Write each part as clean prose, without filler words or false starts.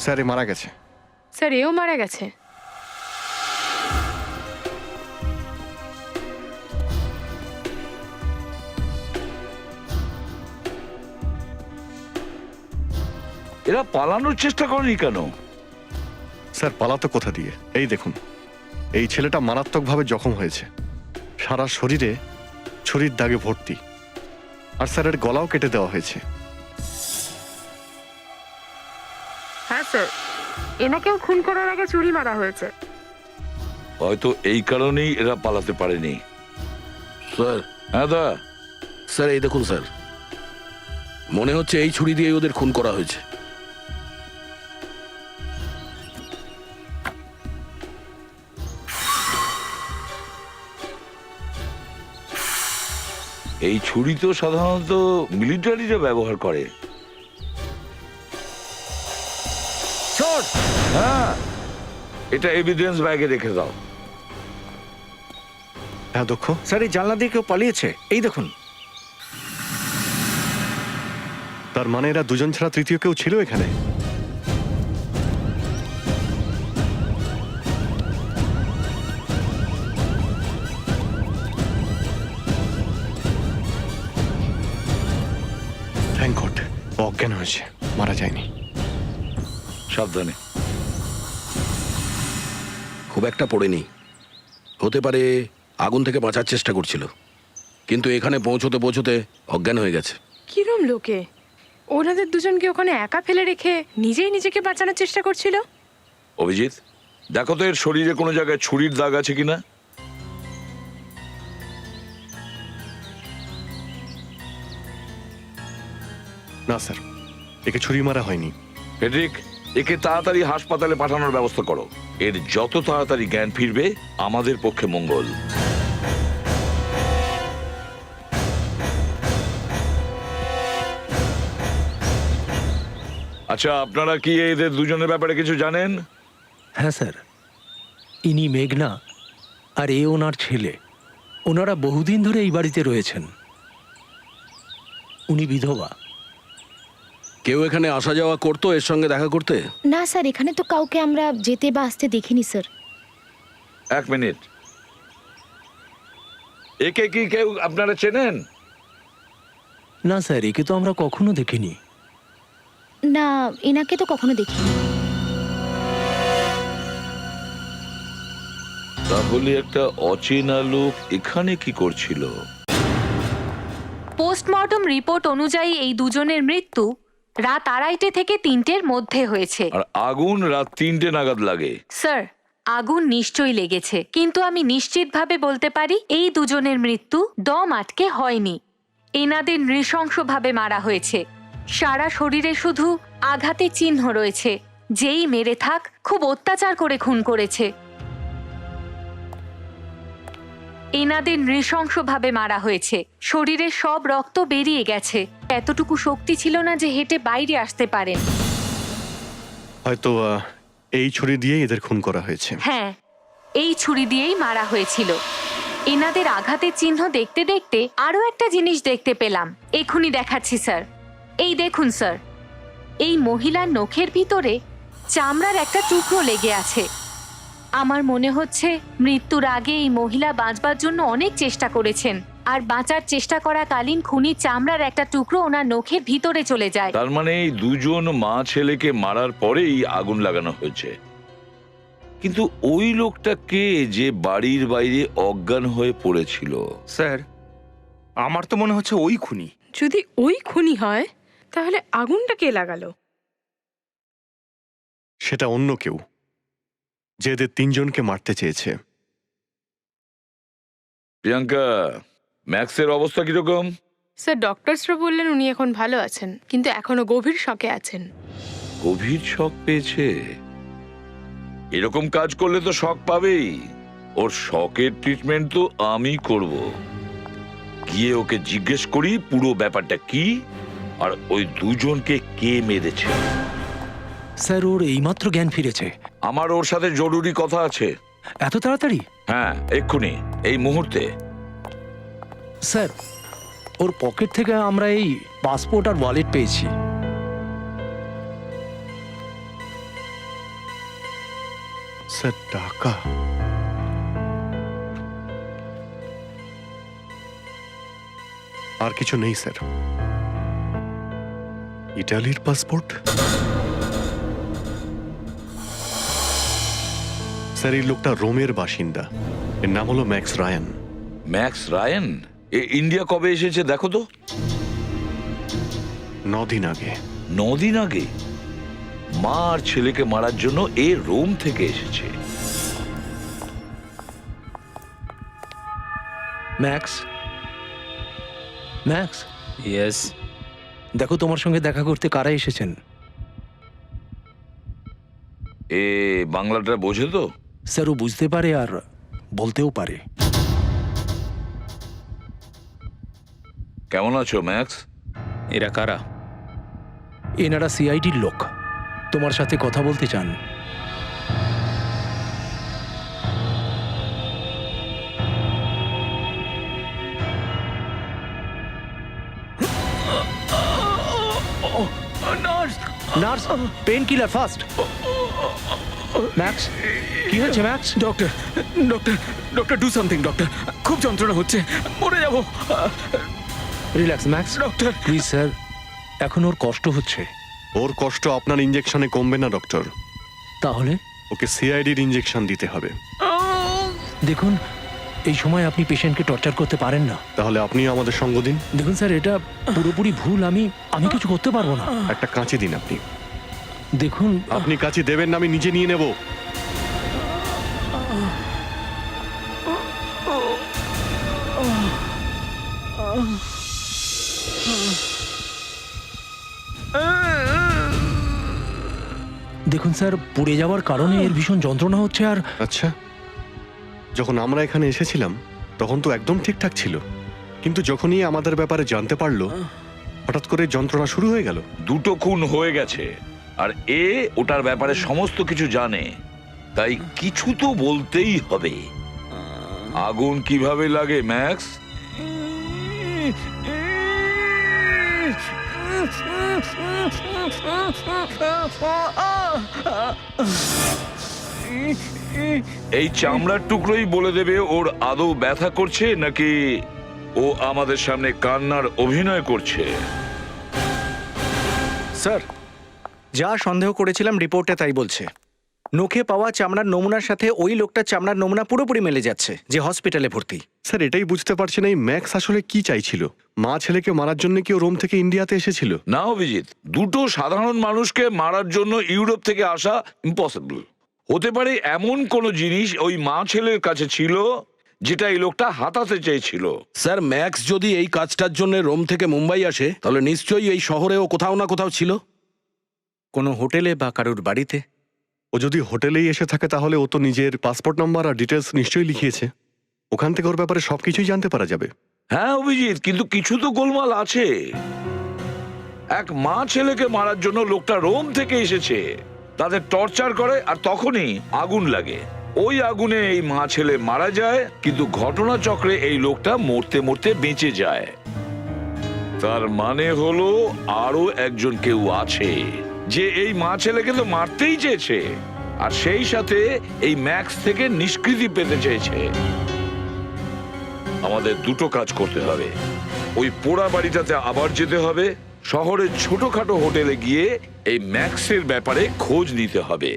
Sir এ মারা গেছে। Sir এও মারা গেছে। এরা পালানোর চেষ্টা করেনি কেন? স্যার পালাতো কোথা দিয়ে? এই দেখুন, এই ছেলেটা মারাত্মকভাবে জখম হয়েছে, সারা শরীরে ছুরির দাগে ভর্তি, আর স্যারের গলাও কেটে দেওয়া হয়েছে। হ্যাঁ স্যার, এনাকেও খুন করার আগে ছুরি মারা হয়েছে। হয়তো এই কারণেই এরা পালাতে পারেনি। স্যার, হ্যাঁ দা, স্যার এই দেখুন স্যার, মনে হচ্ছে এই ছুরি দিয়ে ওদের খুন করা হয়েছে। এই ছুরি তো সাধারণত মিলিটারিরা ব্যবহার করে। হ্যাঁ, এটা এভিডেন্স ব্যাগে রেখে দাও। হ্যাঁ দক্ষ। স্যার এই জানলা দিয়ে কেউ পালিয়েছে, এই দেখুন। তার মানে এরা দুজন ছাড়া তৃতীয় কেউ ছিল এখানে। থ্যাংক গড, অজ্ঞান হয়েছে, মারা যায়নি। সাবধানে। খুব একটা পড়েনি, হতে পারে আগুন থেকে বাঁচার চেষ্টা করছিল, কিন্তু এখানে পৌঁছতে পৌঁছতে অজ্ঞান হয়ে গেছে। কিরম লোকে ওনাদের দুজনকে ওখানে একা ফেলে রেখে নিজেই নিজেকে বাঁচানোর চেষ্টা করছিল। অভিজিৎ, দেখো তো এর শরীরে কোনো জায়গায় ছুরির দাগ আছে কিনা। না স্যার, একে ছুরি মারা হয়নি। ফেডরিক, একে তাড়াতাড়ি হাসপাতালে পাঠানোর ব্যবস্থা করো। এর যত তাড়াতাড়ি জ্ঞান ফিরবে আমাদের পক্ষে মঙ্গল। আচ্ছা, আপনারা কি এদের দুজনের ব্যাপারে কিছু জানেন? হ্যাঁ স্যার, ইনি মেঘনা আর এ ওনার ছেলে। ওনারা বহুদিন ধরে এই বাড়িতে রয়েছেন। উনি বিধবা। কেউ এখানে আসা যাওয়া করতো এর সঙ্গে দেখা করতে? না স্যার, এখানে তো কাউকে আমরা যেতে বা আসতে দেখিনি স্যার। এক মিনিট, একে কি কেউ আপনারা চেনেন? না স্যার, একে তো আমরা কখনো দেখিনি। না, এনাকে তো কখনো দেখিনি। তাহলে একটা অচেনা লোক এখানে কি করছিল? পোস্টমর্টম রিপোর্ট অনুযায়ী এই দুজনের মৃত্যু রাত 2:30 থেকে 3টের মধ্যে হয়েছে। আর আগুন রাত 3টে নাগাদ লাগে। স্যার, আগুন নিশ্চয়ই লেগেছে, কিন্তু আমি নিশ্চিতভাবে বলতে পারি এই দুজনের মৃত্যু দম আটকে হয়নি। এনাদের নৃশংসভাবে মারা হয়েছে। সারা শরীরে শুধু আঘাতের চিহ্ন রয়েছে। যেই মেরে থাক, খুব অত্যাচার করে খুন করেছে। এনাদের নৃশংসভাবে মারা হয়েছে। শরীরের সব রক্ত বেরিয়ে গেছে। এতটুকু শক্তি ছিল না যে হেঁটে বাইরে আসতে পারেন। হয়তো এই ছুরি দিয়ে এদের খুন করা হয়েছে। হ্যাঁ, এই ছুরি দিয়েই মারা হয়েছিল। এনাদের আঘাতের চিহ্ন দেখতে দেখতে আরো একটা জিনিস দেখতে পেলাম। এখুনি দেখাচ্ছি স্যার। এই দেখুন স্যার, এই মহিলার নখের ভিতরে চামড়ার একটা টুকরো লেগে আছে। আমার মনে হচ্ছে মৃত্যুর আগে এই মহিলা বাঁচবার জন্য অনেক চেষ্টা করেছেন, আর বাঁচার চেষ্টা করাকালীন খুনির চামড়ার একটা টুকরো ওনার নখের ভিতরে চলে যায়। তার মানে এই দুজন মা ছেলেকে মারার পরেই আগুন লাগানো হয়েছে। কিন্তু ওই লোকটা কে যে বাড়ির বাইরে অজ্ঞান হয়ে পড়েছিল? স্যার, আমার তো মনে হচ্ছে ওই খুনি। যদি ওই খুনি হয় তাহলে আগুনটা কে লাগালো? সেটা অন্য কেউ, যে এদের তিনজনকে মারতে চেয়েছে। প্রিয়াঙ্কা, ম্যাক্সের অবস্থা কিরকম? স্যার, ডক্টরসরা বললেন উনি এখন ভালো আছেন, কিন্তু এখনো গভীর শকে আছেন। গভীর শক পেয়েছে? এরকম কাজ করলে তো শক পাবেই। ওর শকের ট্রিটমেন্ট তো আমি করব। গিয়ে ওকে জিজ্ঞেস করি পুরো ব্যাপারটা কি, আর ওই দুজনকে কে মেরেছে। স্যার, ওর এইমাত্র জ্ঞান ফিরেছে। আমার ওর সাথে জরুরি কথা আছে। এত তাড়াতাড়ি? হ্যাঁ, এক্ষুনি, এই মুহূর্তে। স্যার, ওর পকেট থেকে আমরা এই পাসপোর্ট আর ওয়ালেট পেয়েছি। স্যার, টাকা? আর কিছু নেই স্যার। ইটালির পাসপোর্ট? স্যার, এই লোকটা রোমের বাসিন্দা। এর নাম হলো ম্যাক্স রায়ান। Max Ryan? এ ইন্ডিয়া কবে এসেছে দেখো তো। 9 দিন আগে। 9 দিন আগে? মা আর ছেলেকে মারার জন্য এ রোম থেকে এসেছে। Max, max, yes. দেখো তোমার সঙ্গে দেখা করতে কারা এসেছেন। এ বাংলাটা বোঝে তো? স্যার, ও বুঝতে পারে আর বলতেও পারে। কেমন আছো ম্যাক্স? এরা কারা? এনারা সিআইডির লোক, তোমার সাথে কথা বলতে চান। Nurse, pain killer fast. Max, কি হয়েছে max? Doctor, doctor, doctor, do something doctor. খুব যন্ত্রণা হচ্ছে, মরে যাব। Relax max. Doctor, please sir, এখন ওর কষ্ট হচ্ছে। ওর কষ্ট আপনার ইঞ্জেকশনে কমবে না ডক্টর। তাহলে ওকে সিআইডির ইঞ্জেকশন দিতে হবে। দেখুন, এই সময় আপনি পেশেন্টকে টর্চার করতে পারেন না। তাহলে আপনিও আমাদের সঙ্গ দিন। দেখুন স্যার, এটা পুরোপুরি ভুল। আমি কিছু করতে পারবো না। একটা কাঁচি দিন আপনি। দেখুন, আপনি কাঁচি দেবেন না, আমি নিজে নিয়ে নেব। দেখুন স্যার, পুড়ে যাওয়ার কারণে এর ভীষণ যন্ত্রণা হচ্ছে। আর আচ্ছা, যখন আমরা এখানে এসেছিলাম তখন তো একদম ঠিকঠাক ছিল, কিন্তু যখনই আমাদের ব্যাপারে জানতে পারলো হঠাৎ করে যন্ত্রণা শুরু হয়ে গেল। দুটো খুন হয়ে গেছে, আর এ ওটার ব্যাপারে সমস্ত কিছু জানে, তাই কিছু তো বলতেই হবে। আগুন কিভাবে লাগে ম্যাক্স? এই চামড়ার টুকরোই বলে দেবে ওর আদৌ ব্যথা করছে নাকি ও আমাদের সামনে কান্নার অভিনয় করছে। স্যার, যা সন্দেহ করেছিলাম রিপোর্টে তাই বলছে। নখে পাওয়া চামড়ার নমুনার সাথে ওই লোকটার চামড়ার নমুনা পুরোপুরি মিলে যাচ্ছে, যে হসপিটালে ভর্তি। স্যার, এটাই বুঝতে পারছি না এই ম্যাক্স আসলে কি চাইছিল। মা ছেলেকে মারার জন্য কি ও রোম থেকে ইন্ডিয়াতে এসেছিল? না অভিজিৎ, দুটো সাধারণ মানুষকে মারার জন্য ইউরোপ থেকে আসা ইম্পসিবল। হতে পারে এমন কোনো জিনিস ওই মা ছেলের কাছে ছিল যেটা এই লোকটা হাতাতে চেয়েছিল। স্যার, ম্যাক্স যদি এই কাজটার জন্য রোম থেকে মুম্বাই আসে, তাহলে নিশ্চয়ই এই শহরেও কোথাও না কোথাও ছিল। কোনো হোটেলে বা কারুর বাড়িতে। ও যদি হোটেলেই এসে থাকে তাহলে ও তো নিজের পাসপোর্ট নাম্বার আর ডিটেলস নিশ্চয়ই লিখিয়েছে। ওখান থেকে ওর ব্যাপারে সবকিছুই জানতে পারা যাবে। হ্যাঁ অভিজিৎ, কিন্তু কিছু তো গোলমাল আছে। এক মা ছেলেকে মারার জন্য লোকটা রোম থেকে এসেছে, তাদের টর্চার করে, আর তখনই আগুন লাগে। ওই আগুনে এই মা ছেলে মারা যায়, কিন্তু ঘটনাচক্রে এই লোকটা মরতে মরতে বেঁচে যায়। তার মানে হলো আরো একজন কেউ আছে যে এই মা ছেলেকে তো মারতেই চেয়েছে, আর সেই সাথে এই ম্যাক্স থেকে নিষ্কৃতি পেতে চেয়েছে। আমাদের দুটো কাজ করতে হবে, ওই পোড়া বাড়িটাতে আবার যেতে হবে, শহরের ছোটখাটো হোটেলে গিয়ে এই ম্যাক্সের ব্যাপারে খোঁজ নিতে হবে।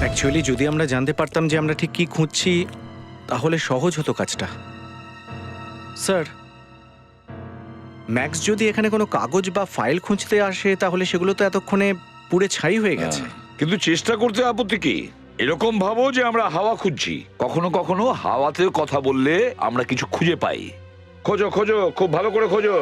অ্যাকচুয়ালি যদি আমরা জানতে পারতাম যে আমরা ঠিক কি খুঁজছি তাহলে সহজ হতো কাজটা। স্যার, ম্যাক্স যদি এখানে কোনো কাগজ বা ফাইল খুঁজতে আসে তাহলে সেগুলো তো এতক্ষণে পুড়ে ছাই হয়ে গেছে। কিন্তু চেষ্টা করতে আপত্তি কি? এরকম ভাবো যে আমরা হাওয়া খুঁজছি, কখনো কখনো হাওয়াতে কথা বললে আমরা কিছু খুঁজে পাই। খোঁজো খোঁজো, খুব ভালো করে খোঁজো।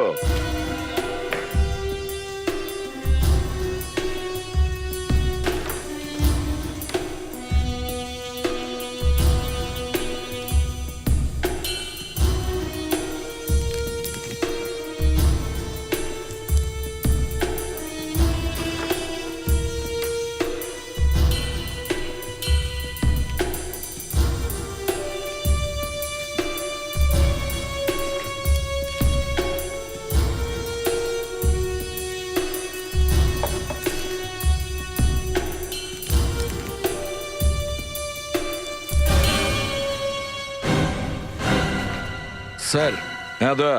স্যার, হ্যাঁ দা,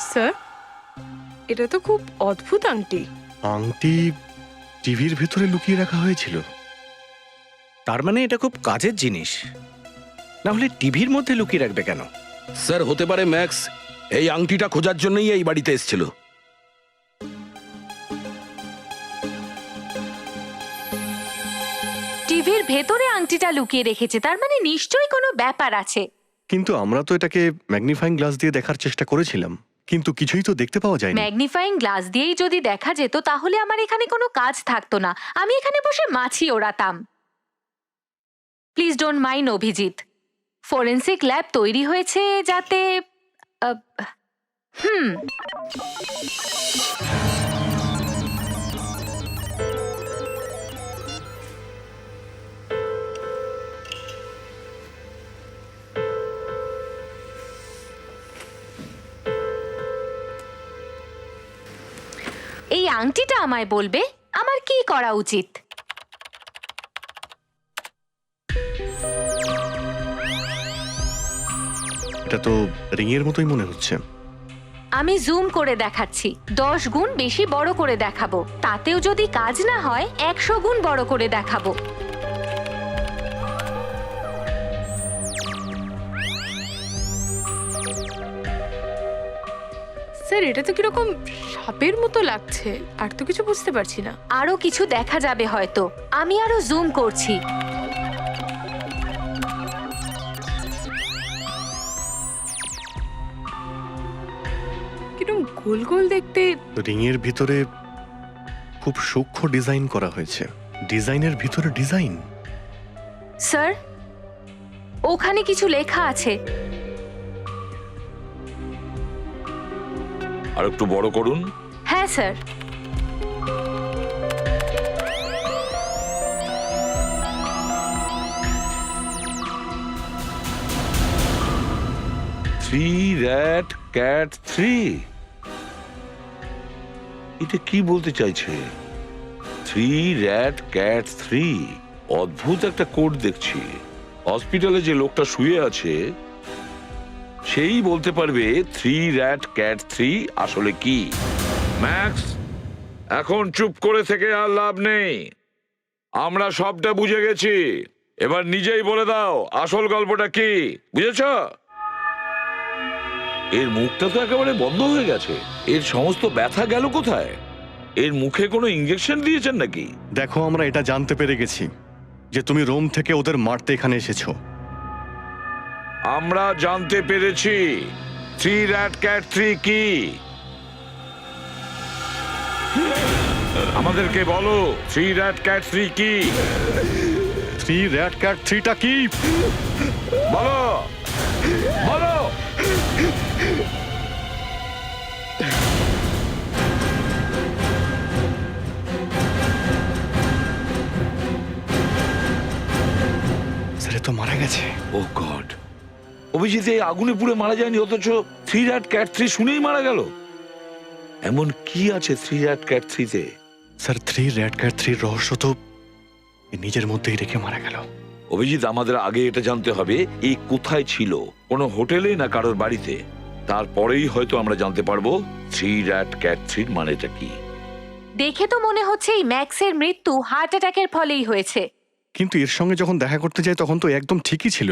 স্যার, এটা তো খুব অদ্ভুত আংটি। আংটি টিভির ভেতরে লুকিয়ে রাখা হয়েছিল। তার মানে এটা খুব কাজের জিনিস, না হলে টিভির মধ্যে লুকিয়ে রাখবে কেন? স্যার হতে পারে ম্যাক্স এই আংটিটা খোঁজার জন্যই এই বাড়িতে এসেছিল। টিভির ভেতরে আংটিটা লুকিয়ে রেখেছে, তার মানে নিশ্চয়ই কোনো ব্যাপার আছে। কিন্তু আমরা তো এটাকে ম্যাগনিফাইং গ্লাস দিয়ে দেখার চেষ্টা করেছিলাম, কিন্তু কিছুই তো দেখতে পাওয়া যায়নি। ম্যাগনিফাইং গ্লাস দিয়েই যদি দেখা যেত তাহলে আমার এখানে কোনো কাজ থাকতো না, আমি এখানে বসে মাছি ওড়াতাম। Please don't mind Abhijit, forensic lab তৈরি হয়েছে যাতে এই আংটিটা আমায় বলবে আমার কি করা উচিত। এটা তো রিংয়ের মতোই মনে হচ্ছে। আমি জুম করে দেখাচ্ছি, 10 গুণ বেশি বড় করে দেখাবো, তাতেও যদি কাজ না হয় 100 গুণ বড় করে দেখাবো। স্যার, এটা তো কিরকম সাপের মতো লাগছে, আর তো কিছু বুঝতে পারছি না। আরো কিছু দেখা যাবে হয়তো, আমি আরো জুম করছি। কিরকম গোল গোল দেখতে। রিংয়ের ভিতরে খুব সূক্ষ্ম ডিজাইন করা হয়েছে। ডিজাইনের ভিতরে ডিজাইন। স্যার, ওখানে কিছু লেখা আছে। আর একটু বড় করুন। হ্যাঁ স্যার। থ্রি র্যাট ক্যাট 3, এটা কি বলতে চাইছে? 3 র্যাট ক্যাট 3, অদ্ভুত একটা কোড দেখছি। হসপিটালে যে লোকটা শুয়ে আছে সেই বলতে পারবে 3 র্যাট ক্যাট 3 আসলে কি। ম্যাক্স, এখন চুপ করে থেকে আর লাভ নেই, আমরা সবটা বুঝে গেছি। এবার নিজেই বলে দাও আসল গল্পটা কি, বুঝেছ? এর মুখটা তো একেবারে বন্ধ হয়ে গেছে, এর সমস্ত ব্যথা গেল কোথায়? এর মুখে কোনো ইঞ্জেকশন দিয়েছেন নাকি? দেখো, আমরা এটা জানতে পেরে গেছি যে তুমি রোম থেকে ওদের মারতে এখানে এসেছো। আমরা জানতে পেরেছি 3 র্যাট ক্যাট 3 কি। আমাদেরকে বলো 3 rat cat 3 কি? 3 র্যাট ক্যাট 3টা কি? বলো বলো। স্যার এ তো মারা গেছে। ও গড, অভিজিৎ এই আগুনে পুড়ে মারা যায়নি, অথচ 3 rat cat 3 শুনেই মারা গেল। এমন কি আছে 3 rat cat 3 তে? স্যার 3 র্যাট ক্যাট 3 রহস্য তো এ নিজের মধ্যেই রেখে মারা গেল। অভিজিৎ, আমাদের আগে এটা জানতে হবে এই কোথায় ছিল, কোনো হোটেলে না কারোর বাড়িতে। তারপরেই হয়তো আমরা জানতে পারবো 3 rat cat 3 মানেটা কি। দেখে তো মনে হচ্ছে এই ম্যাক্সের মৃত্যু হার্ট অ্যাটাকের ফলেই হয়েছে। কিন্তু এর সঙ্গে যখন দেখা করতে যাই তখন তো একদম ঠিকই ছিল।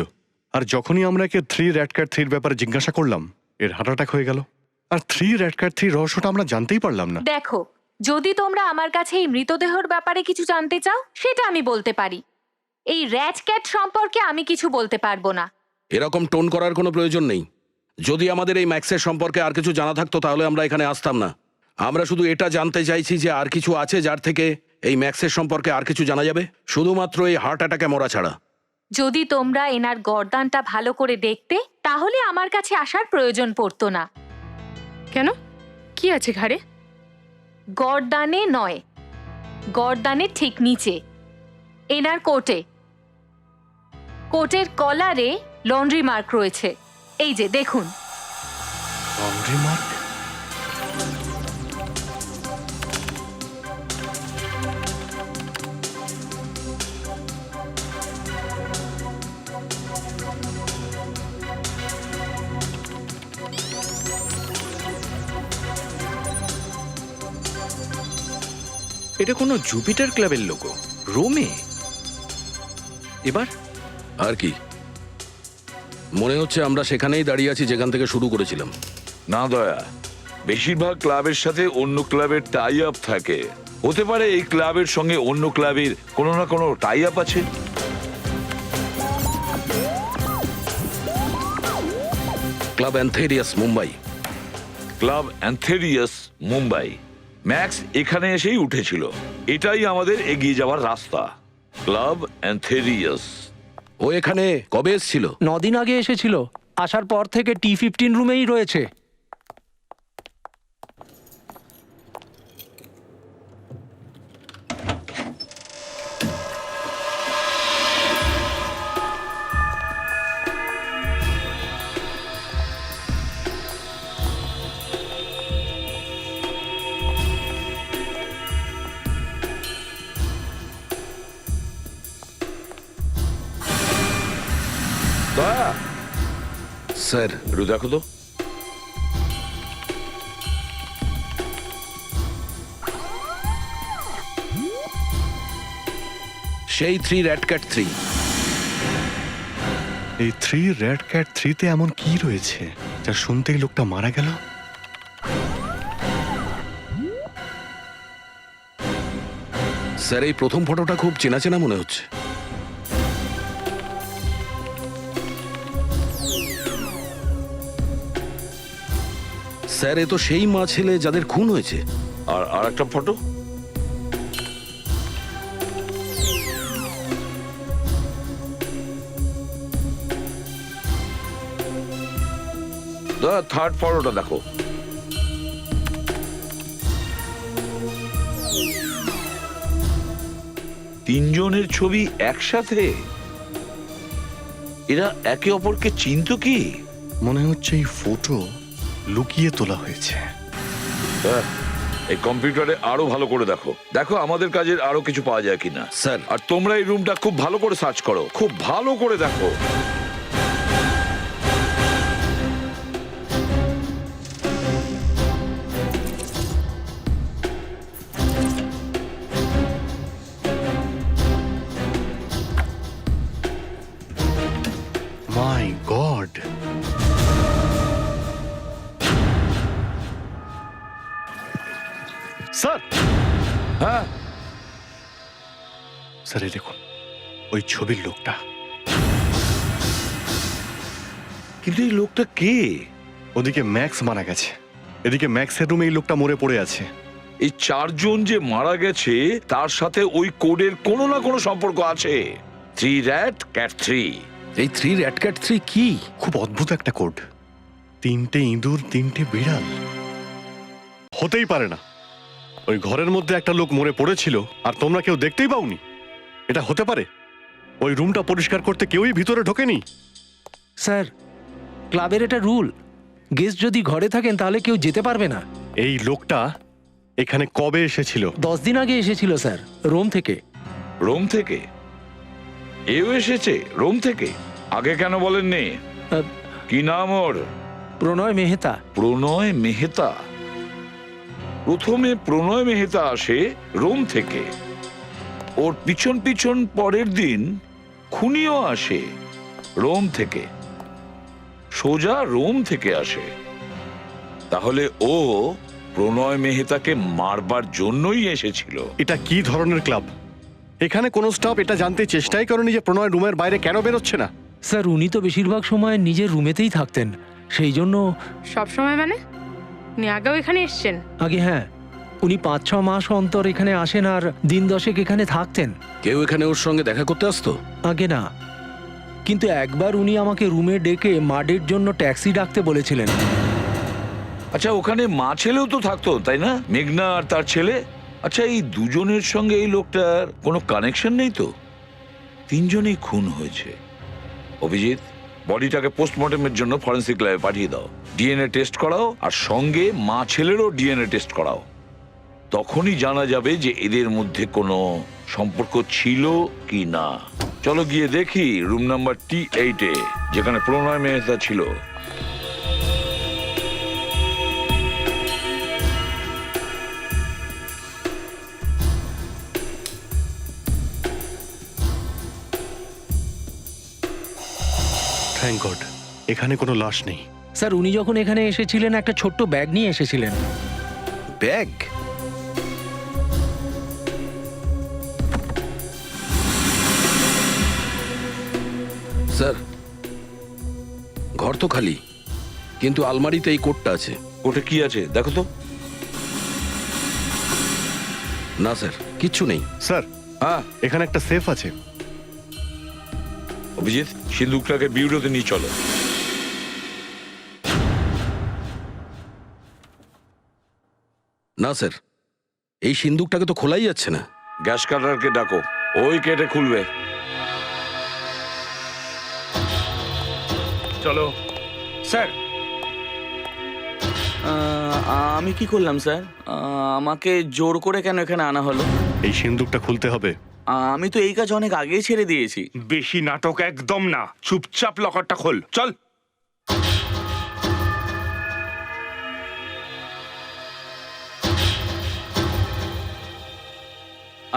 আর যখনই আমরা একে 3 র্যাট ক্যাট 3 ব্যাপারে জিজ্ঞাসা করলাম, এর হার্ট অ্যাটাক হয়ে গেল। আর 3 র্যাট ক্যাট 3 রহস্যটা আমরা জানতেই পারলাম না। দেখো, যদি তোমরা আমার কাছে এই মৃতদেহর ব্যাপারে কিছু জানতে চাও সেটা আমি বলতে পারি। এই র্যাট ক্যাট সম্পর্কে আমি কিছু বলতে পারবো না। এরকম টোন করার কোনো প্রয়োজন নেই। যদি আমাদের এই ম্যাক্সের সম্পর্কে আর কিছু জানা থাকতো তাহলে আমরা এখানে আসতাম না। আমরা শুধু এটা জানতে চাইছি যে আর কিছু আছে যার থেকে এই ম্যাক্সের সম্পর্কে আর কিছু জানা যাবে, শুধুমাত্র এই হার্ট অ্যাটাকে মরা ছাড়া। যদি তোমরা এনার গর্দানটা ভালো করে দেখতে তাহলে আমার কাছে আসার প্রয়োজন পড়তো না। কেন, কি আছে ঘাড়ে? গর্দানে নয়, গর্দানের ঠিক নিচে এনার কোটের কলারে লন্ড্রি মার্ক রয়েছে। এই যে দেখুন। Laundry mark? এটা কোনো জুপিটার ক্লাবের লোগো, রোমে। এবার আর কি, মনে হচ্ছে আমরা সেখানেই দাঁড়িয়ে আছি যেখান থেকে শুরু করেছিলাম। না দয়া, বেশিরভাগ ক্লাবের সাথে অন্য ক্লাবের টাই আপ থাকে। হতে পারে এই ক্লাবের সঙ্গে অন্য ক্লাবের কোনো না কোনো টাই আপ আছে। Club Antherias, Mumbai. Club Antherias, Mumbai. Max এখানে এসেই উঠেছিল। এটাই আমাদের এগিয়ে যাওয়ার রাস্তা। ক্লাব অ্যান্থেরিয়াস। ও এখানে কবে এসেছিল? 9 দিন আগে এসেছিল। আসার পর থেকে T15 রুমেই রয়েছে। দয়া, স্যার, একটু দেখো তো। সেই 3 র্যাট ক্যাট 3। এই 3 র্যাট ক্যাট 3-তে এমন কি রয়েছে যা শুনতেই লোকটা মারা গেল? স্যার, এই প্রথম ফটোটা খুব চেনা চেনা মনে হচ্ছে। স্যার, এ তো সেই মা ছেলে যাদের খুন হয়েছে। আর একটা ফটো। থার্ড ফটোটা দেখো। তিনজনের ছবি একসাথে। এরা একে অপরকে চিনতো কি? মনে হচ্ছে এই ফটো লুকিয়ে তোলা হয়েছে। এই কম্পিউটারে আরো ভালো করে দেখো, দেখো আমাদের কাজের আরো কিছু পাওয়া যায় কিনা। স্যার, আর তোমরা এই রুমটা খুব ভালো করে সার্চ করো, খুব ভালো করে দেখো। মাই গড! স্যার, হ্যাঁ, স্যার এই দেখুন ওই ছবির লোকটা। কিন্তু এই লোকটা কে? ওদিকে ম্যাক্স মারা গেছে, এদিকে ম্যাক্সের রুমে এই লোকটা মরে পড়ে আছে। এই 4 জন যে মারা গেছে তার সাথে ওই কোডের কোনো না কোনো সম্পর্ক আছে। 3 rat cat 3। এই 3 rat cat 3 কি? খুব অদ্ভুত একটা কোড। 3টে ইঁদুর 3টে বিড়াল, হতেই পারে না। ওই ঘরের মধ্যে একটা লোক মরে পড়েছিল আর তোমরা কেউ দেখতেই পাওনি? এটা হতে পারে? ওই রুমটা পরিষ্কার করতে কেউই ভিতরে ঢোকেনি? স্যার, ক্লাবের এটা রুল, গেস্ট যদি ঘরে থাকেন তাহলে কেউ যেতে পারবে না। এই লোকটা এখানে কবে এসেছিল? 10 দিন আগে এসেছিল স্যার, রোম থেকে। রোম থেকে? এও এসেছে রোম থেকে? আগে কেন বলেননি? আহ, কি নাম ওর? প্রণয় মেহতা। প্রণয় মেহতা। প্রথমে প্রণয় মেহতা আসে রোম থেকে, ওর পিছন পিছন পরের দিন খুনিও আসে রোম থেকে, সোজা রোম থেকে আসে। তাহলে ও প্রণয় মেহতাকে মারবার জন্যই এসেছিল। এটা কি ধরনের ক্লাব? এখানে কোনো স্টাফ এটা জানতে চেষ্টাই করেনি যে প্রণয় রুমের বাইরে কেন বেরোচ্ছে না? স্যার, উনি তো বেশিরভাগ সময় নিজের রুমেতেই থাকতেন, সেই জন্য। সব সময় মানে? উনি আগেও এখানে এসছেন? আগে হ্যাঁ, উনি 5-6 মাস অন্তর এখানে আসেন আর দিন 10 এখানে থাকতেন। কেউ এখানে ওর সঙ্গে দেখা করতে আসতো? আগে না, কিন্তু একবার উনি আমাকে রুমে ডেকে মার্ডের জন্য ট্যাক্সি ডাকতে বলেছিলেন। আচ্ছা, ওখানে মা ছেলেও তো থাকতো তাই না? মেঘনা আর তার ছেলে। আচ্ছা, এই দুজনের সঙ্গে এই লোকটার কোনো কানেকশন নেই তো? 3 জনেই খুন হয়েছে। অভিজিৎ, বডিটাকে পোস্টমর্টমের জন্য ফরেন্সিক ল্যাবে পাঠিয়ে দাও। ডিএনএ টেস্ট করাও আর সঙ্গে মা ছেলেরও ডিএনএ টেস্ট করাও। তখনই জানা যাবে যে এদের মধ্যে কোনো সম্পর্ক ছিল কি না। চলো গিয়ে দেখি রুম নাম্বার T8 যেখানে প্রণয় মেহতা ছিল। থ্যাংক গড, এখানে কোনো লাশ নেই। স্যার, উনি যখন এখানে এসেছিলেন একটা ছোট্ট ব্যাগ নিয়ে এসেছিলেন। ব্যাগ? স্যার, ঘর তো খালি, কিন্তু আলমারিতে এই কোডটা আছে। ওটা কি আছে দেখো তো। না স্যার, কিচ্ছু নেই। স্যার, হ্যাঁ এখানে একটা সেফ আছে। অভিজিৎ, সিন্ধুকটাকে বিউরোতে নিয়ে চলো। না স্যার, এই সিন্দুকটাকে তো খোলাই যাচ্ছে না। গ্যাস কাটারকে ডাকো, ওই কেটে খুলবে। চলো। স্যার, আমি কি করলাম স্যার? আমাকে জোর করে কেন এখানে আনা হলো? এই সিন্দুকটা খুলতে হবে। আমি তো এই কাজ অনেক আগেই ছেড়ে দিয়েছি। বেশি নাটক একদম না, চুপচাপ লকারটা খোল। চল।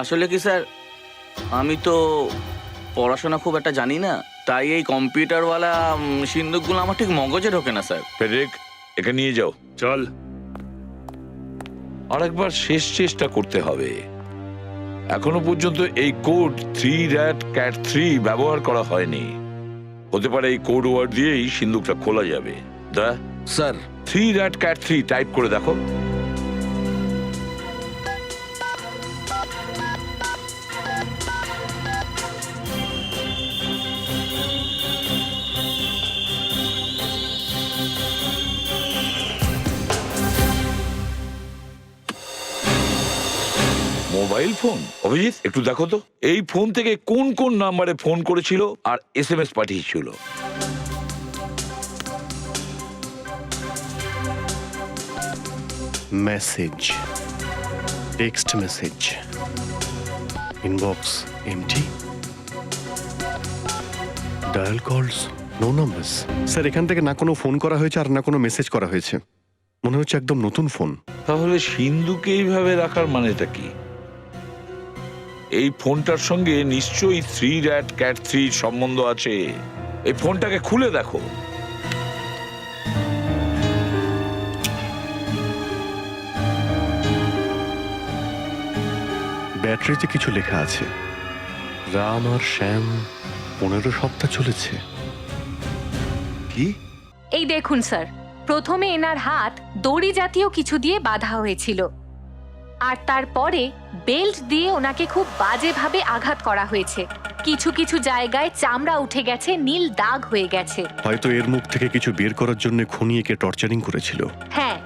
আসলে কি স্যার, আমি তো পড়াশোনা খুব একটা জানি না, তাই এই কম্পিউটারওয়ালা সিন্দুকগুলো আমার ঠিক মগজে ঢোকে না স্যার। ফেডরিক, একে নিয়ে যাও। চল। আরেকবার শেষ চেষ্টা করতে হবে। এখনো পর্যন্ত এই কোড 3 rat cat 3 ব্যবহার করা হয়নি। হতে পারে এই কোড ওয়ার্ড দিয়েই সিন্দুকটা খোলা যাবে। দা স্যার, 3 rat cat 3 টাইপ করে দেখো। Mobile phone? অভিজিৎ, একটু দেখো তো এই ফোন থেকে কোন কোন নাম্বারে ফোন করেছিল আর SMS পাঠিয়েছিল। Message, text message, inbox empty, dial calls, no numbers. Sir, এখান থেকে না কোনো ফোন করা হয়েছে আর না কোনো মেসেজ করা হয়েছে। মনে হচ্ছে একদম নতুন ফোন। তাহলে সিন্ধুকে এইভাবে রাখার মানেটা কি? এই ফোনটার সঙ্গে নিশ্চয়ই 3 rat cat 3 সম্বন্ধ আছে। এই ফোনটাকে খুলে দেখো। ব্যাটারিতে কিছু লেখা আছে, রাম আর শ্যাম 15 সপ্তাহ চলেছে। কি? এই দেখুন স্যার, প্রথমে এনার হাত দড়ি জাতীয় কিছু দিয়ে বাঁধা হয়েছিল, আর তারপরে বেল্ট দিয়ে ওনাকে খুব বাজেভাবে আঘাত করা হয়েছে। কিছু কিছু জায়গায় চামড়া উঠে গেছে, নীল দাগ হয়ে গেছে। হয়তো এর মুখ থেকে কিছু বের করার জন্য খুনি একে টর্চারিং করেছিল। হ্যাঁ,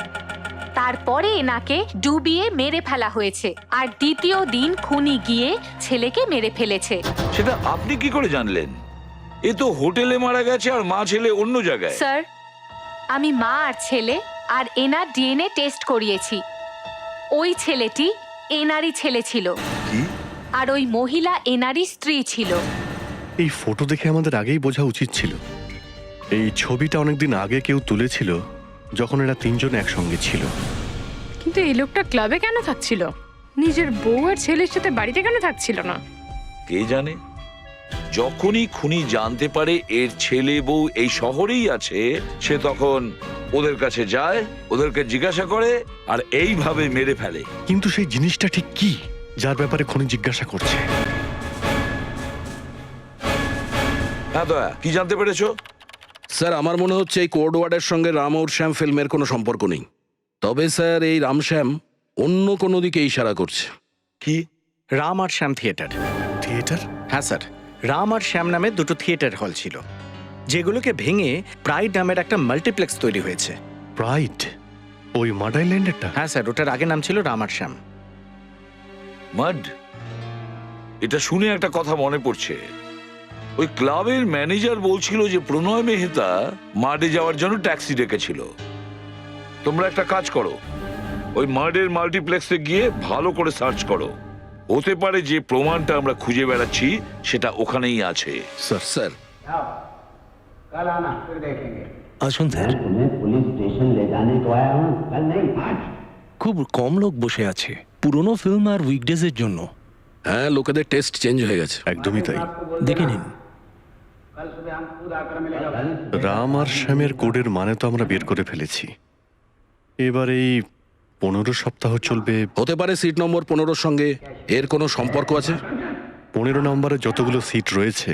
তারপরে এনাকে ডুবিয়ে মেরে ফেলা হয়েছে। আর দ্বিতীয় দিন খুনি গিয়ে ছেলেকে মেরে ফেলেছে। সেটা আপনি কি করে জানলেন? এ তো হোটেলে মারা গেছে আর মা ছেলে অন্য জায়গায়। স্যার, আমি মা আর ছেলে আর এনার ডিএনএ টেস্ট করিয়েছি। ওই ছেলেটি এনারই ছেলে ছিল কি? আর ওই মহিলা এনারই স্ত্রী ছিল। এই ফটো দেখে আমাদের আগেই বোঝা উচিত ছিল। এই ছবিটা অনেকদিন আগে কেউ তুলেছিল, যখন এরা তিনজন একসঙ্গে ছিল। কিন্তু এই লোকটা ক্লাবে কেন থাকছিল? নিজের বউ আর ছেলের সাথে বাড়িতে কেন থাকছিল না? কে জানে? যখনই খুনি জানতে পারে এর ছেলে বউ এই শহরেই আছে, সে তখন ওদের কাছে যায়, ওদেরকে জিজ্ঞাসা করে আর এইভাবে মেরে ফেলে। কিন্তু সেই জিনিসটা ঠিক কি যার ব্যাপারে খুনি জিজ্ঞাসা করছে? হ্যাঁ দয়া, কি জানতে পেরেছো? স্যার, আমার মনে হচ্ছে এই কোড ওয়ার্ডের সঙ্গে রাম और শ্যাম ফিল্মের কোনো সম্পর্ক নেই। তবে স্যার, এই রামশ্যাম অন্য কোনো দিকে ইশারা করছে। কি? রাম আর শ্যাম থিয়েটার। থিয়েটার? হ্যাঁ স্যার, রাম আর শ্যাম নামে দুটো থিয়েটার হল ছিল, যেগুলোকে ভেঙে প্রাইড নামের একটা মাল্টিপ্লেক্স তৈরি হয়েছে। প্রাইড? ওই মাড আইল্যান্ডেরটা? হ্যাঁ স্যার, ওটার আগে নাম ছিল রাম আর শ্যাম। মাড? এটা শুনে একটা কথা মনে পড়ছে। ওই ক্লাবের ম্যানেজার বলছিল যে প্রণয় মেহতা মাডে যাওয়ার জন্য ট্যাক্সি ডেকেছিল। তোমরা একটা কাজ করো, ওই মাডের মাল্টিপ্লেক্সে গিয়ে ভালো করে সার্চ করো। হতে পারে যে প্রমাণটা আমরা খুঁজে বেড়াচ্ছি সেটা ওখানেই আছে। স্যার, স্যার, আসুন স্যার। पुलिस स्टेशन ले जाने को आया हूँ, कल नहीं आज। খুব কম লোক বসে আছে পুরনো ফিল্ম আর উইকডেজের জন্য। হ্যাঁ, লোকেদের টেস্ট চেঞ্জ হয়ে গেছে। একদমই তাই। দেখে নিন। कल सुबह हम खुद आकर मिलेगा। রাম আর শ্যামের কোডের মানে তো আমরা বের করে ফেলেছি। এবার এই 15 সপ্তাহ চলবে। হতে পারে সিট নম্বর 15 সঙ্গে এর কোনো সম্পর্ক আছে। 15 নম্বরে যতগুলো সিট রয়েছে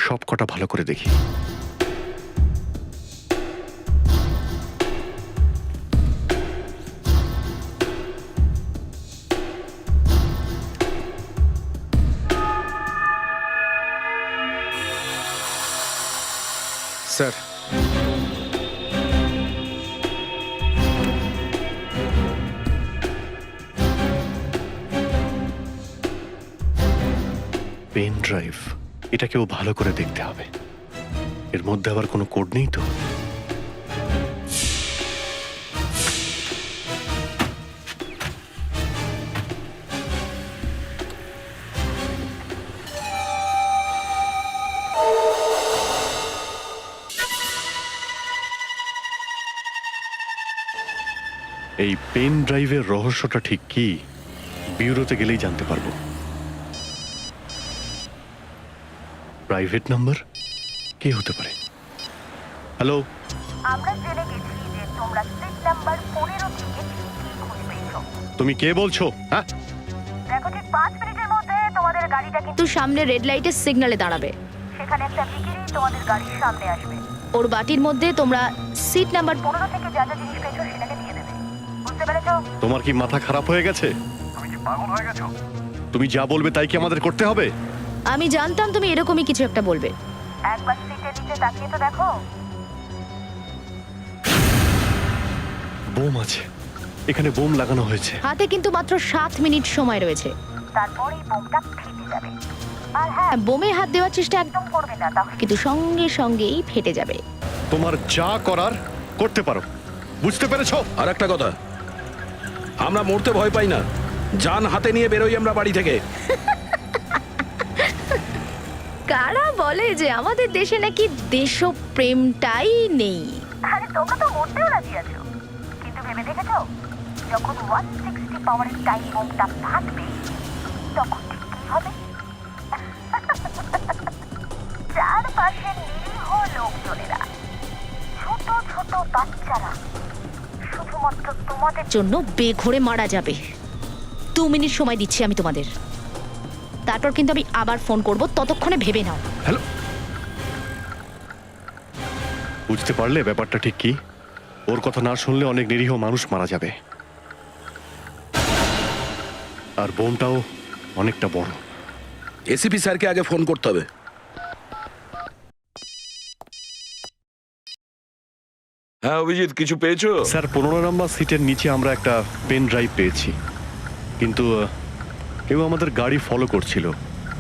সব কটা ভালো করে দেখি। স্যার, পেন ড্রাইভ, এটাকেও ভালো করে দেখতে হবে। এর মধ্যে আবার কোনো কোড নেই তো? এই পেন ড্রাইভের রহস্যটা ঠিক কি ব্যুরোতে গেলেই জানতে পারবো। প্রাইভেট নাম্বার কে হতে পারে? হ্যালো, আমরা জেনে গেছি যে তোমরা সিট নাম্বার 15 থেকে ঠিকই খুঁজে পেয়েছো। তুমি কে বলছো? হ্যাঁ, দেখো ঠিক 5 মিনিটের মধ্যে তোমাদের গাড়িটা কিন্তু তো সামনে রেড লাইটের সিগন্যালে দাঁড়াবে। সেখানে একটা ভিখিরি তোমাদের গাড়ির সামনে আসবে। ওর বাটির মধ্যে তোমরা সিট নাম্বার 15 থেকে যা যা জিনিস পেয়েছো সেটাকে দিয়ে দেবে। বুঝতে পেরেছো? তোমার কি মাথা খারাপ হয়ে গেছে? তুমি কি পাগল হয়ে গেছো? তুমি যা বলবে তাই কি আমাদের করতে হবে? আমি জানতাম তুমি এরকমই কিছু একটা বলবে। একবার সিটের নিচে তাকিয়ে তো দেখো। বোম আছে, এখানে বোম লাগানো হয়েছে। হাতে কিন্তু মাত্র 7 মিনিট সময় রয়েছে। তারপরেই বোমটা ফেটে যাবে। আর হ্যাঁ, বোমে হাত দেওয়ার চেষ্টা একদম একদম করবে না, তাহলে কিন্তু সঙ্গে সঙ্গেই ফেটে যাবে। তোমার যা করার করতে পারো, বুঝতে পেরেছো? আর একটা কথা, আমরা মরতে ভয় পাই না। জান হাতে নিয়ে বেরোই আমরা বাড়ি থেকে। কারা বলে যে আমাদের দেশে নাকি দেশপ্রেমটাই নেই? আরে তোমরা তো মরতেও রাজি আছো, কিন্তু ভেবে দেখেছো যখন 160 পাওয়ারের টাইম বোমটা ফাটবে তখন ঠিক কি হবে? চারপাশে নিরীহ লোকজনেরা, ছোট ছোট বাচ্চারা শুধুমাত্র তোমাদের জন্য বেঘরে মারা যাবে। 2 মিনিট সময় দিচ্ছি আমি তোমাদের, তারপর কিন্তু আমি আবার ফোন করব, ততক্ষণে ভেবে নাও। হ্যালো, বুঝতে পারলে ব্যাপারটা ঠিক কি? ওর কথা না শুনলে অনেক নিরীহ মানুষ মারা যাবে। আর বোমটাও অনেকটা বড়। এসিপি স্যারকে আগে ফোন করতে হবে। হ্যাঁ অভিজিৎ, কিছু পেয়েছো? স্যার 15 নম্বর সিটের নিচে আমরা একটা পেন ড্রাইভ পেয়েছি, কিন্তু কেউ আমাদের গাড়ি ফলো করছিল,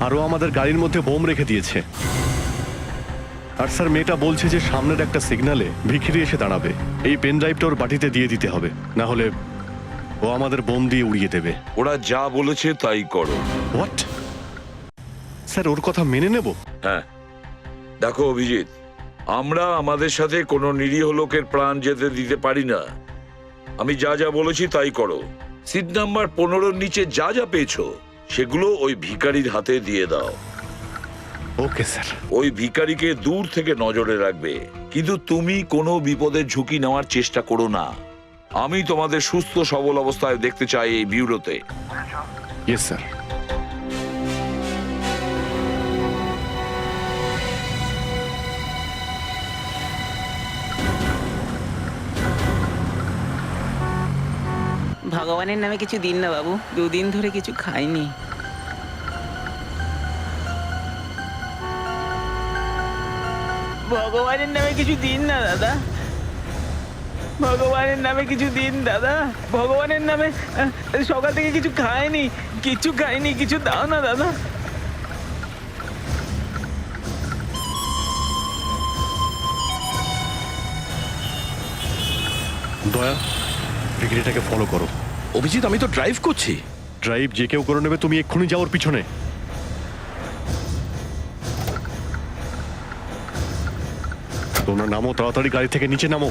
আরও আমাদের গাড়ির মধ্যে বোম রেখে দিয়েছে। আর স্যার মেয়েটা বলছে যে সামনের একটা সিগনালে ভিখিরি এসে দাঁড়াবে, এই পেন ড্রাইভটা ওর বাটিতে দিয়ে দিতে হবে, না হলে ও আমাদের বোম দিয়ে উড়িয়ে দেবে। ওরা যা বলেছে তাই করো। হোয়াট? স্যার ওর কথা মেনে নেব? হ্যাঁ দেখো অভিজিৎ, আমরা আমাদের সাথে কোনো নিরীহ লোকের প্রাণ যেতে দিতে পারি না। আমি যা যা বলেছি তাই করো। সিট নাম্বার 15-র নিচে যা যা পেয়েছো সেগুলো ওই ভিখারির হাতে দিয়ে দাও। Okay sir. ওই ভিখারিকে দূর থেকে নজরে রাখবে, কিন্তু তুমি কোনো বিপদের ঝুঁকি নেওয়ার চেষ্টা করো না। আমি তোমাদের সুস্থ সবল অবস্থায় দেখতে চাই এই ব্যুরোতে। Yes sir. ভগবানের নামে কিছু দিন না বাবু, 2 দিন ধরে কিছু খাইনি। ভগবানের নামে কিছু দিন না দাদা, ভগবানের নামে কিছু দিন দাদা, ভগবানের নামে। সকাল থেকে কিছু খাইনি, কিছু দাও না দাদা। দয়া, ভিখিরিটাকে ফলো করো। অভিজিৎ, আমি তো ড্রাইভ করছি। ড্রাইভ যে কেউ করে নেবে, তুমি এক্ষুনি যাও ওর পিছনে। তোমরা নামো, তাড়াতাড়ি গাড়ি থেকে নিচে নামো।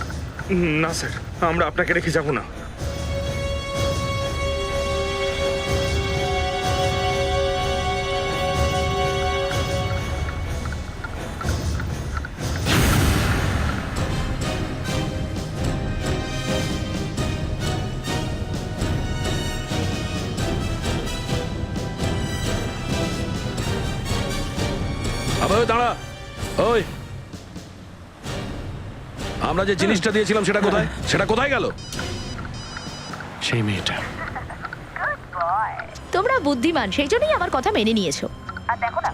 না স্যার, আমরা আপনাকে রেখে যাব না। আবার দাঁড়া। ওই, আমরা যে জিনিসটা দিয়েছিলাম সেটা কোথায়? সেটা কোথায় গেল? সেই মেয়েটা। তোমরা বুদ্ধিমান, সেই জন্যই আমার কথা মেনে নিয়েছো। আর দেখো না,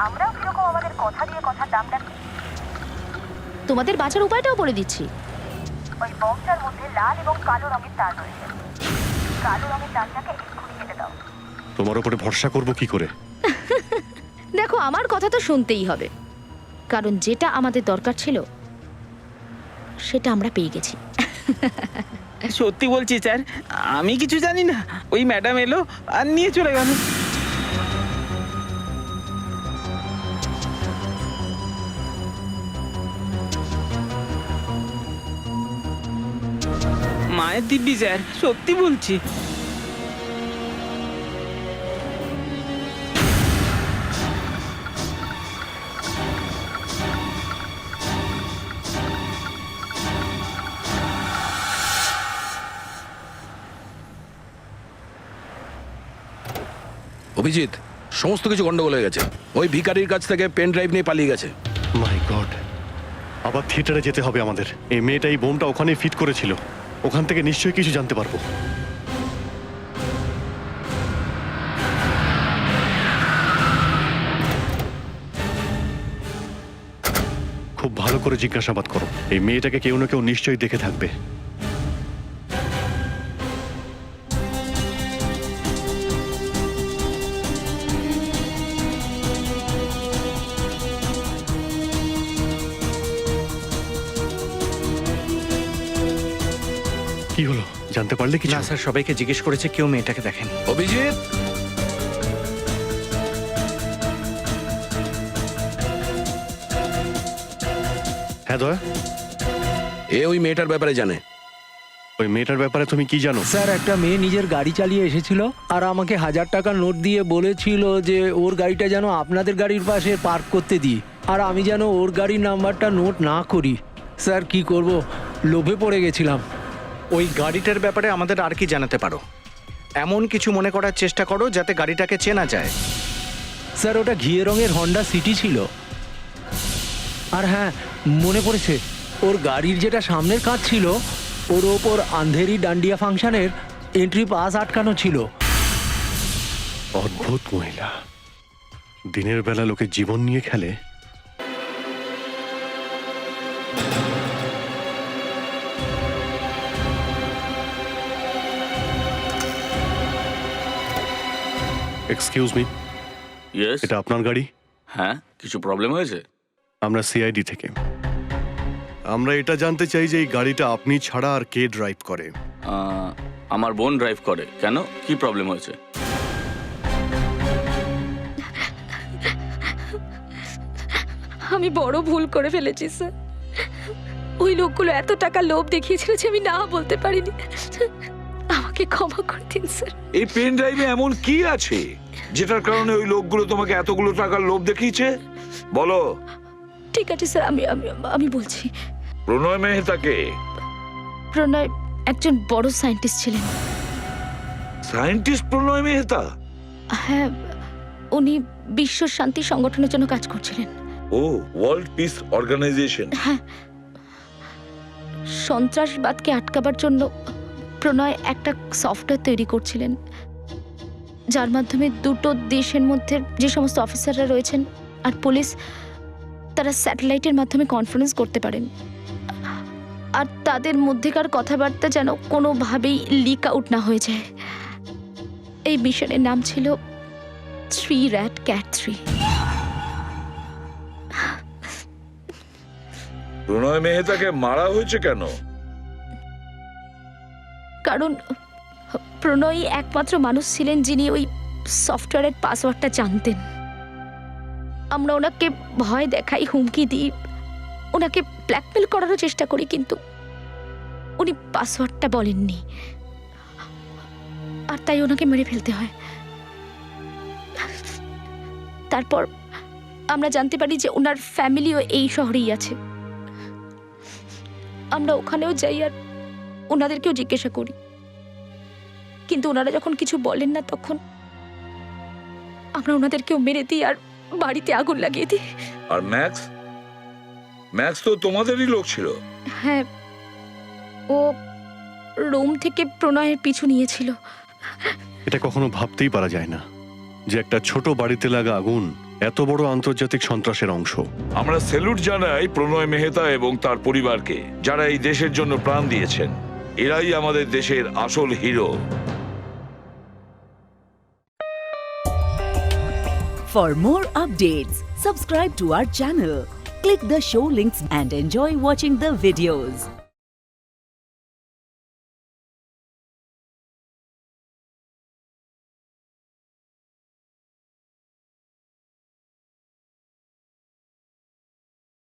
আমরাও কিরকম আমাদের কথা দিয়ে কথার দাম রাখি। তোমাদের বাঁচার উপায়টাও বলে দিচ্ছি। ওই বক্সটার মধ্যে লাল এবং কালো রঙের তার রয়েছে। কালো রঙের তারটাকে এক্ষুনি কেটে দাও। তোমার উপরে ভরসা করব কি করে? দেখো, আমার কথা তো শুনতেই হবে, কারণ যেটা আমাদের দরকার ছিল সেটা আমরা পেয়ে গেছি। সত্যি বলছি স্যার, আমি কিছু জানি না। ওই ম্যাডাম এলো আর নিয়ে চলে গেল। মায়ের দিব্যি স্যার, সত্যি বলছি। অভিজিৎ, সমস্ত কিছু গন্ডগোল হয়ে গেছে। ওই ভিখারির কাছ থেকে পেন ড্রাইভ নিয়ে পালিয়ে গেছে। মাই গড, আবার থিয়েটারে যেতে হবে আমাদের। এই মেয়েটা এই বোমটা ওখানেই ফিট করেছিল, ওখান থেকে নিশ্চয়ই কিছু জানতে পারবো। খুব ভালো করে জিজ্ঞাসাবাদ করো। এই মেয়েটাকে কেউ না কেউ নিশ্চয়ই দেখে থাকবে। কি হলো, জানতে পারলে কিছু? না স্যার, সবাইকে জিজ্ঞেস করেছে, কেউ মেয়েটাকে দেখেনি। অভিজিৎ, হ্যাঁ দয়া, এ ওই মেয়েটার ব্যাপারে জানে। ওই মেয়েটার ব্যাপারে তুমি কি জানো? স্যার, একটা মেয়ে নিজের গাড়ি চালিয়ে এসেছিল আর আমাকে 1000 টাকার নোট দিয়ে বলেছিল যে ওর গাড়িটা যেন আপনাদের গাড়ির পাশে পার্ক করতে দিই, আর আমি যেন ওর গাড়ির নাম্বারটা নোট না করি। স্যার, কি করব, লোভে পড়ে গেছিলাম। ওই গাড়িটার ব্যাপারে আমাদের আর কি জানাতে পারো? এমন কিছু মনে করার চেষ্টা করো যাতে গাড়িটাকে চেনা যায়। স্যার, ওটা ঘিয়ে রঙের হন্ডা সিটি ছিল। আর হ্যাঁ, মনে পড়েছে, ওর গাড়ির যেটা সামনের কাঁচ ছিল, ওর ওপর আন্ধেরি ডান্ডিয়া ফাংশনের এন্ট্রি পাস আটকানো ছিল। অদ্ভুত মহিলা, দিনের বেলা লোকের জীবন নিয়ে খেলে। Excuse me, yes. এটা আপনার গাড়ি? হ্যাঁ, কিছু প্রবলেম হয়েছে? আমরা সিআইডি থেকে। আমরা এটা জানতে চাই যে এই গাড়িটা আপনি ছাড়া আর কে ড্রাইভ করে? আমার বোন ড্রাইভ করে। কেন, কি প্রবলেম হয়েছে? আমি বড় ভুল করে ফেলেছি স্যার। ওই লোকগুলো এত টাকা লোভ দেখিয়েছিল যে আমি না বলতে পারিনি। আমাকে ক্ষমা করে দিন স্যার। এই পেন ড্রাইভে এমন কি আছে যেটার কারণে ওই লোকগুলো তোমাকে এতগুলো টাকার লোভ দেখিয়েছে? বলো। ঠিক আছে স্যার, আমি আমি আমি বলছি। প্রণয় মেহতাকে? প্রণয় একজন বড় সায়েন্টিস্ট ছিলেন। সায়েন্টিস্ট প্রণয় মেহতা? হ্যাঁ, উনি বিশ্ব শান্তি সংগঠনের জন্য কাজ করছিলেন। ও, ওয়ার্ল্ড পিস অর্গানাইজেশন। হ্যাঁ, সন্ত্রাসবাদকে আটকাবার জন্য প্রণয় একটা সফটওয়্যার তৈরি করছিলেন, যার মাধ্যমে দুটো দেশের মধ্যে যে সমস্ত অফিসাররা রয়েছেন আর পুলিশ, তারা স্যাটেলাইটের মাধ্যমে কনফারেন্স করতে পারেন, আর তাদের মধ্যেকার কথাবার্তা যেন কোনোভাবেই লিক আউট না হয়ে যায়। এই মিশনের নাম ছিল 3 Rat Cat 3। প্রণয় মেহতাকে মারা হয়েছে কেন? কারণ প্রণয়ই একমাত্র মানুষ ছিলেন যিনি ওই সফটওয়্যারের পাসওয়ার্ডটা জানতেন। আমরা ওনাকে ভয় দেখাই, হুমকি দিই, ওনাকে ব্ল্যাকমেল করারও চেষ্টা করি, কিন্তু উনি পাসওয়ার্ডটা বলেননি, আর তাই ওনাকে মেরে ফেলতে হয়। তারপর আমরা জানতে পারি যে ওনার ফ্যামিলিও এই শহরেই আছে। আমরা ওখানেও যাই আর ওনাদেরকেও জিজ্ঞাসা করি, কিন্তু ওনারা যখন কিছু বলেন না তখন আমরা ওনাদেরকেও মেরে দিই আর বাড়িতে আগুন লাগিয়ে দিই। আর ম্যাক্স? ম্যাক্স তো তোমাদেরই লোক ছিল। হ্যাঁ, ও রোম থেকে প্রণয়ের পিছু নিয়েছিল। এটা কখনো ভাবতেই পারা যায় না যে একটা ছোট বাড়িতে লাগা আগুন এত বড় আন্তর্জাতিক সন্ত্রাসের অংশ। আমরা স্যালুট জানাই প্রণয় মেহতা এবং তার পরিবারকে, যারা এই দেশের জন্য প্রাণ দিয়েছেন। এরাই আমাদের দেশের আসল hero. For more updates, subscribe to our channel, click the show links and enjoy watching the videos.